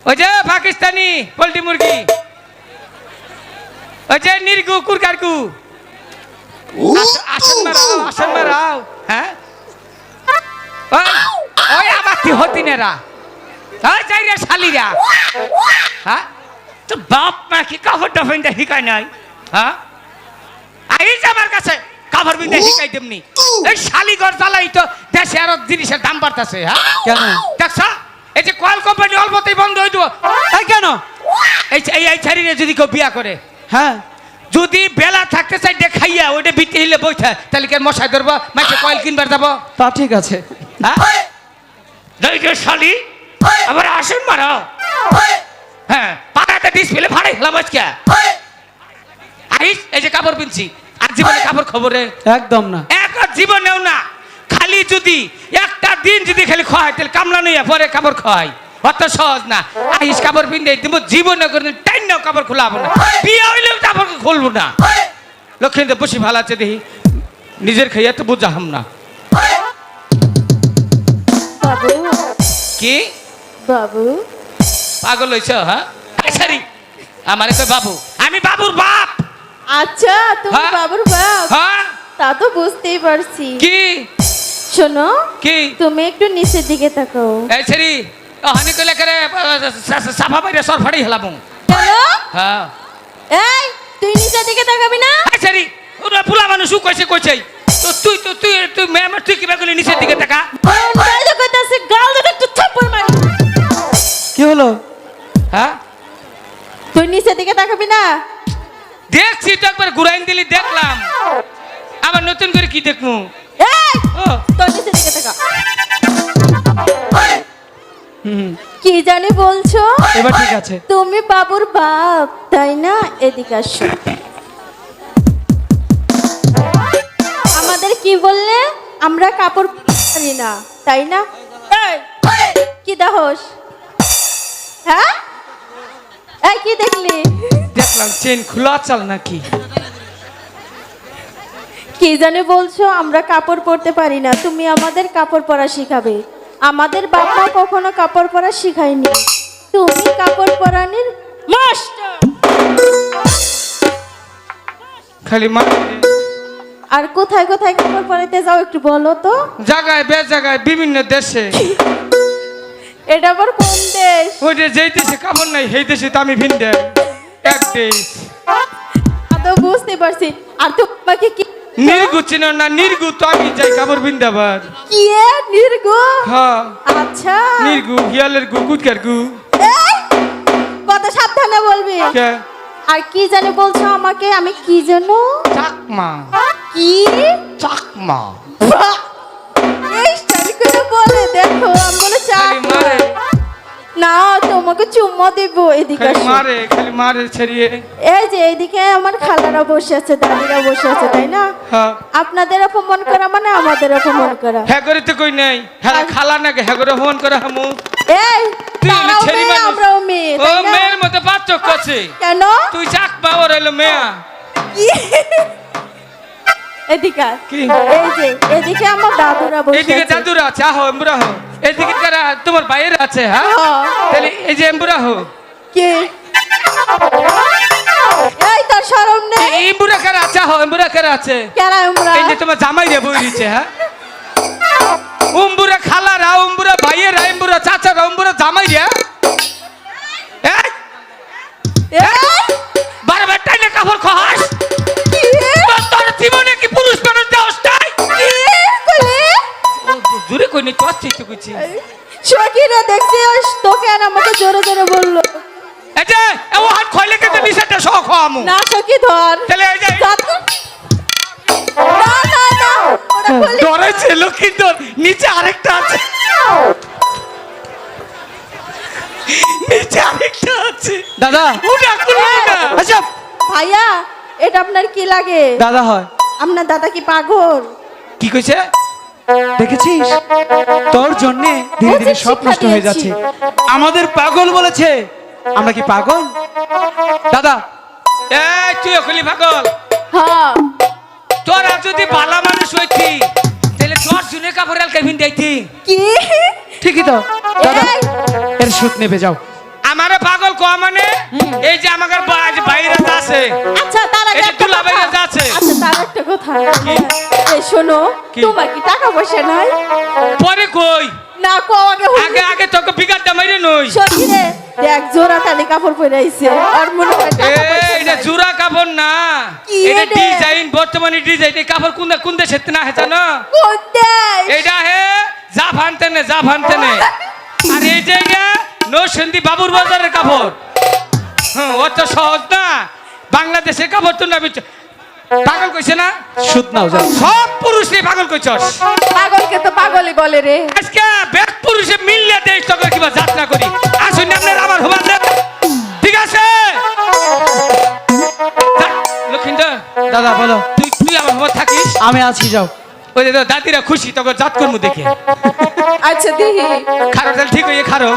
ওই যে পাকিস্তানি পোল্ট্রি মুরগি, ওই যে নির্গু কুরকারকু, আসন মারাও। হ্যাঁ ওই আবার হতিনেরা, ওই যাই রে শালিরা। হ্যাঁ তো বাপ মা কি কাপড় টাফাইনটা শিখায় নাই? হ্যাঁ আইস আমার কাছে কাপড় বিন্দা শিখাই তেমনি। এই শালিগর জ্বালাই তো দেশে আরো জিনিসের দাম বাড়তেছে। হ্যাঁ কেন? দেখছ এই যে কয়েল কোম্পানি অল্পতেই বন্ধ হয়ে দেবো। কেন? এই ছাড়িয়ে যদি কেউ বিয়া করে, হ্যাঁ যদি বেলা থাকতে চাই দেখাইয়া ওইটা বিতে হিলে বইথা, তাহলে কে মশাই ধরবো, মাইকে কয়েল কিনবার যাবো? তা ঠিক আছে। হ্যাঁ শালি আবার আসেন মারাও। হ্যাঁ পাড়াতে ডিসপ্লে ফাড়াই খেলাম আজকে। আইস এই যে কাপড় পিনছি, আর জীবনে কাপড় খবরে একদম না। এক জীবনেও না, খালি যদি একটা দিন যদি খালি খায় তাহলে কামলা নইয়া পরে কাপড় খায়, অত সহজ না। আইস কাপড় পিনতে তুমি জীবনে করে টাইম নাও কাপড় খোলাবো না, বিয়ে হইলেও কাপড় খুলবো না। লক্ষ্মীতে বসি ভালো আছে দেখি, নিজের খাইয়া তো বুঝাহাম না। বাবু কি বাবু পাগল হয়েছ? হ্যাঁ সারি আমার কই বাবু, আমি বাবুর বাপ। আচ্ছা তুমি হ্যাঁ? বাবুর বাপ, হ্যাঁ তা তো বুঝতেই পারছি। কি শোনো কি তুমি একটু নিচের দিকে তাকাও। এই সারি হানি কইলে করে সাফা বাইরে সর ফাড়ি হেলাবো। কেন? হ্যাঁ এই তুই নিচের দিকে তাকাবি না? এই সারি ওরা পুলা মানুষ কইছে তো তুই ম্যাম তুই কি বাগুলি নিচের দিকে তাকা। গাল কইতাছে, গাল ধরে একটু থাপ্পড় মারি। কি হলো? হ্যাঁ তুই নিচের দিকে তাকাবি না? দেখছি তো একবার ঘুরাইন দিলি দেখলাম, আবার নতুন করে কি দেখমু? এই ও তোর নিচের দিকে তাকা। হুম, কি জানি বলছো? এবার ঠিক আছে। তুমি বাবুর বাপ তাই না? এদিকে আসো। আমাদের কি বললে? আমরা কাপড় পারি না তাই না? এই, কি দাহস? হ্যাঁ এই কি দেখলি? দেখলাম চেন খোলা চাল নাকি। কি জানি বলছো? আমরা কাপড় পরতে পারি না, তুমি আমাদের কাপড় পরা শিখাবে। আমাদের বাপ মা কখনো কাপড় পরা শিখায়নি, তুমি কাপড় পরানির মাস্টার। খালি মা আর কোথায় কোথায় কাপড় পরাইতে যাও একটু বলো তো? জায়গায় বে জায়গায় বিভিন্ন দেশে। এটা আবার কোন দেশ? ওই যে যেই দেশে কাপড় নাই সেই দেশে তো আমি ভিন্দে এক দেশ। তো বুঝতে পারছি। আর তোমাকে কি নির্গু চিনো না? নির্গু তো আমি যাই কাপড় ভিন্দাবার। কি এ নির্গু? হ্যাঁ আচ্ছা নির্গু হিয়ালের গু কুটকার গু। এই, কত সাবধানে বলবি। কে? আর কি জানি বলছো আমাকে? আমি কি জানো? চাকমা কি চাকমা এই স্টাইল করে বলে দেখো, আমি বলে খালি মারে না তোমাকে চুম্মা দেব। এদিকে খালি আসো। খালি মারে ছাড়িয়ে। এই যে এইদিকে আমার খালারা বসে আছে, দাদিরা বসে আছে তাই না? হ্যাঁ আপনাদের অপমান করা মানে আমাদের অপমান করা। হ্যাঁ করে তো কই নাই, হ্যাঁ খালা নাকি হ্যাঁ করে ফোন করে হামু। এই তুই হলি তারাও ছেড়ি মেয়ে, মানুষ। আমরাও মেয়ে ও তাই না? মেয়ের মতো পার্থক্য আছে। কেন? তুই চাকমা ওর হইলো মেয়া। কি? এদিকে আয়। কি? এই যে এদিকে আমার দাদুরা বসে এইদিকে আছে। দাদুরা আছে, আহো এমবুরা হো। এইদিকে কারা তোমার ভাইয়ের আছে? হ্যাঁ হ্যাঁ। তাহলে এই যে এমবুরা হো। কে? এই তোর শরম নেই? এমবুরা কারা আছে? আহো এমবুরা কারা আছে? কেরা আমরা? এই যে তোমার জামাই রে বই দিচ্ছে। হ্যাঁ উম্বুরা খালারা, উম্বুরা ভাইয়েরা, উম্বুরা চাচারা, উম্বুরা জামাই রে। এই এই, বারবার টাইনে কাপড় খাস। কি? তোর জীবনে কি পুরুষ মানুষ দেওয়াস নাই? কি কইলি? জোরে কই নি তো আসছিস তো কইছি। সখীরা দেখছিস তোকে আর আমাকে জোরে জোরে বললো। এই যে ও হাত খইলে কিন্তু নিষেধটা সহ খাওয়ামু। না সখী ধর। তাহলে এই যে যা তো। না না না ওটা খুলি। ডরে ছিল কিন্তু নিচে আরেকটা আছে, নিচে আরেকটা আছে। দাদা ওটা খুলবো না। আচ্ছা ভাইয়া এটা আপনার কি লাগে? দাদা হয়। আপনার দাদা কি পাগল? কি কইছে? দেখেছিস তোর জন্য ধীরে ধীরে সব নষ্ট হয়ে যাচ্ছে। আমাদের পাগল বলেছে, আমরা কি পাগল? দাদা এই তুই খুলি পাগল। হ্যাঁ তোরা যদি ভালো মানুষ হইতি তাহলে 10 জনের কাপড় আলকা ভিন যাইতি। কি? ঠিকই তো দাদা, এই, এর সুদ নেবে যাও। আমার আমারে পাগল কোয়া মানে এই যে আমাদের বাইরে আছে আচ্ছা তার আগে এই যে একটা দুলা কথা। বাইরে যাচ্ছে। আচ্ছা তার একটা কথা এই শোনো কি? তোমার কি টাকা পয়সা নাই পরে কই না কো আগে আগে আগে তোকে বিগাড়টা মাইরে নই সত্যি রে দেখ জোড়া তালি কাপড় পরে আইছে আর মনে হয় টাকা পয়সা এটা নাই। জুরা কাপড় না কি এটা এটা? ডিজাইন বর্তমানে ডিজাইন এই কাপড় কোন দেশে না হেতা না কোন দেশ? এইটা হে যা ভানতে নে যা ভানতে নে আর এই যে নৌসন্দী বাবুর বাজারের কাপড় হ্যাঁ অত সহজ না বাংলাদেশের কাপড় তো না পাগল কইছে না সুদ নাও যাও সব পুরুষই পাগল কইছস পাগলকে তো পাগলই বলে রে আজকে বেশ পুরুষে মিললে দেশ তোকে কিবা যাত্রা করি আসুন আপনার আবার হবার দেন ঠিক আছে লক্ষিন্দর দাদা বলো তুই তুই আমার হবার থাকিস আমি আছি যাও ওই যে তোর দাদিরা খুশি তোকে জাত কর্ম দেখে আচ্ছা দেখি খারো তাহলে ঠিক হয়ে খারো